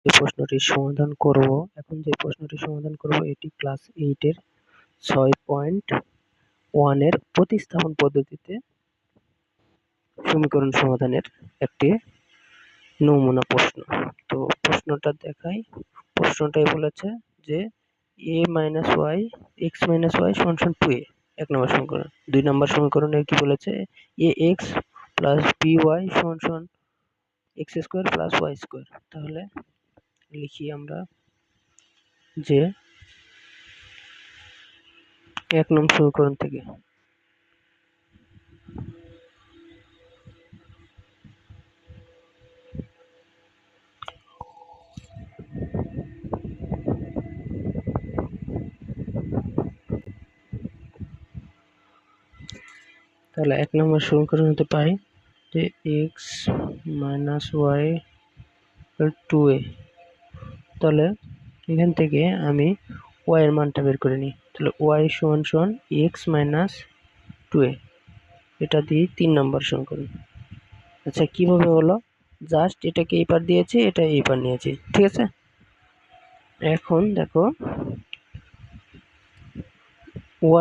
এই প্রশ্নটির সমাধান করব। এখন যে প্রশ্নটি সমাধান করব এটি ক্লাস 8 এর 6.1 এর প্রতিস্থাপন পদ্ধতিতে সমীকরণ সমাধানের একটি নমুনা প্রশ্ন। তো প্রশ্নটা দেখাই। প্রশ্নটাই বলেছে যে a minus Y X minus Y সমান 2a, 1 নম্বর সমীকরণ। 2 নম্বর সমীকরণে কি বলেছে, a x plus b y সমান X square plus Y square. তাহলে লিখি আমরা যে 1 নম্বর সমীকরণ থেকে তাহলে 1 নম্বর সমীকরণ হতে পাই যে x মাইনাস ওয়াই 2a। তাহলে এখান থেকে আমি y এর মানটা বের করে নিই। তাহলে y সমান x মাইনাস 2a, এটা দিয়ে 3 নম্বর সমীকরণ। আচ্ছা, কিভাবে হলো? জাস্ট এটাকে এই পার দিয়েছি, এটা এই পার নিয়েছি, ঠিক আছে। এখন দেখো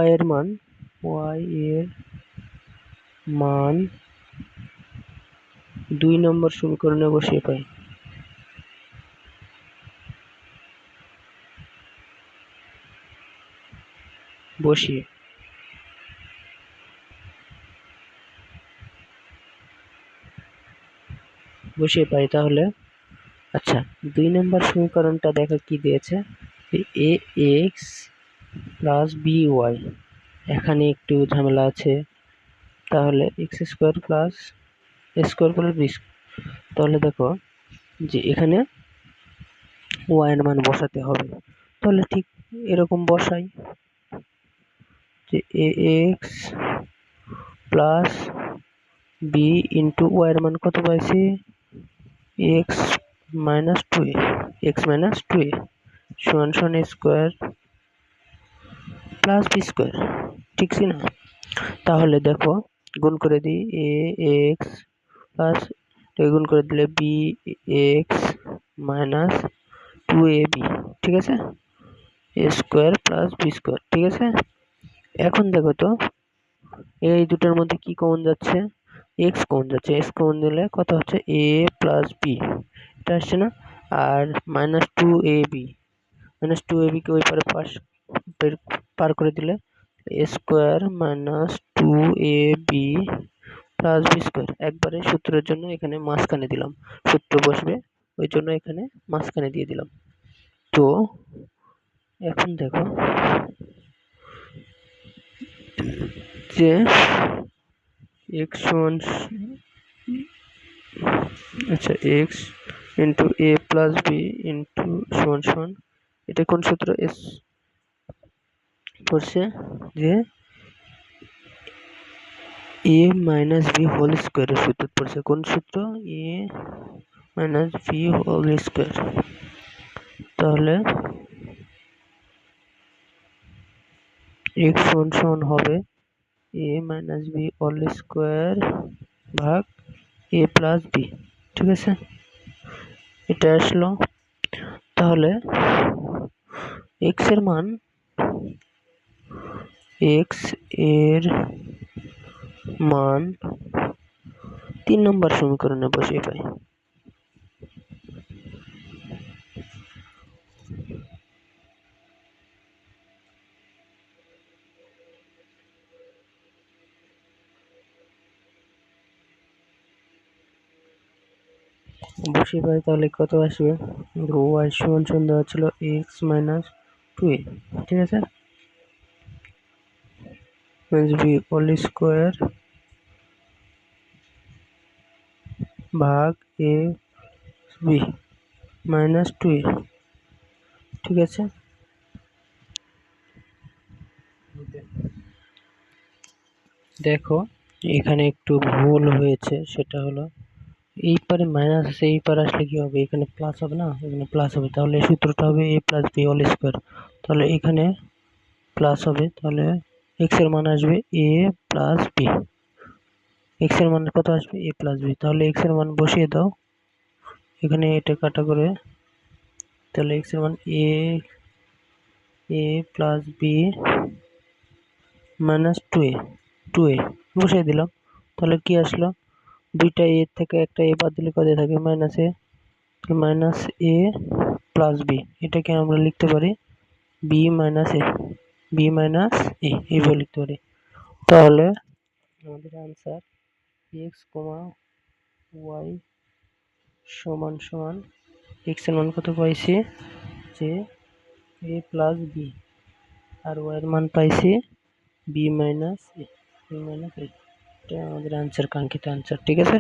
y এর মান 2 নম্বর সমীকরণে বসিয়ে পাই। বসিয়ে পাই তাহলে আচ্ছা, 2 নম্বর সমীকরণটা দেখো কি দিয়েছে, এ এক্স প্লাস বি ওয়াই। এখানে একটু ঝামেলা আছে, তাহলে এক্স স্কোয়ার প্লাস বি। তাহলে দেখো যে এখানে ওয়াই এর মান বসাতে হবে। তাহলে ঠিক এরকম বসাই যে a x plus B into y এর মান কত পাইছি, এক্স মাইনাস টু এ সমান a square plus b square, ঠিক আছে না? তাহলে দেখো গুণ করে দিই, এ এক্স প্লাস গুণ করে দিলে বি এক্স মাইনাস 2ab, ঠিক আছে, এ স্কোয়ার প্লাস বি স্কোয়ার, ঠিক আছে। এখন দেখো তো এই দুটোর মধ্যে কি কমন যাচ্ছে, এক্স কমন যাচ্ছে। এক্স কমন দিলে কত হচ্ছে, এ প্লাস বি, এটা আসছে না। আর -2ab কে ওই পারে পার করে দিলে a square minus 2ab plus b square. একবারে সূত্রের জন্য এখানে মাঝখানে দিলাম, সূত্র বসবে ওই জন্য এখানে মাঝখানে দিয়ে দিলাম। তো এখন দেখো যে x সমান আচ্ছা x into a plus B into সমান এটা কোন সূত্র, এস পড়ছে যে a মাইনাস বি হোল স্কোয়ারের সূত্র পড়ছে। কোন সূত্র, a minus B whole square. তাহলে x সমান হবে a minus B whole square ভাগ a প্লাস বি, ঠিক আছে, এটা আসলো। তাহলে x এর মান 3 নম্বর সমীকরণে বসিয়ে পাই। তাহলে কত আসবে, ওয়াই সমান দেওয়া ছিল এক্স মাইনাস 2a, ঠিক আছে, বি হোল স্কোয়ার ভাগ এ বি মাইনাস 2a, ঠিক আছে। দেখো এখানে একটু ভুল হয়েছে, সেটা হলো এই পারে মাইনাস আছে, এই পারে আসলে কি হবে, এখানে প্লাস হবে না, এখানে প্লাস হবে। তাহলে সূত্রটা হবে a plus B whole square. তাহলে এখানে প্লাস হবে, তাহলে এক্স এর মান আসবে a প্লাস বি। এক্স এর মান কত আসবে, a প্লাস বি। তাহলে এক্স এর মান বসিয়ে দাও, এখানে এটা কাটা করে তাহলে এক্স এর মান এ প্লাস বি মাইনাস টু এ বসাই দিলাম। তাহলে কি আসলো, দুইটা এ থেকে একটা এ বাদ দিলে কত থাকে, মাইনাস এ প্লাস বি। এটাকে আমরা লিখতে পারি বি মাইনাস এ এইভাবে লিখতে পারি। তাহলে আমাদের আনসার এক্স কমা ওয়াই সমান সমান এক্স এর মান কত পাইছি যে এ প্লাস বি, আর ওয়াই এর মান পাইছি বি মাইনাস এ। এটা আমাদের আনসার, কাঙ্ক্ষিত আনসার। ঠিক আছে।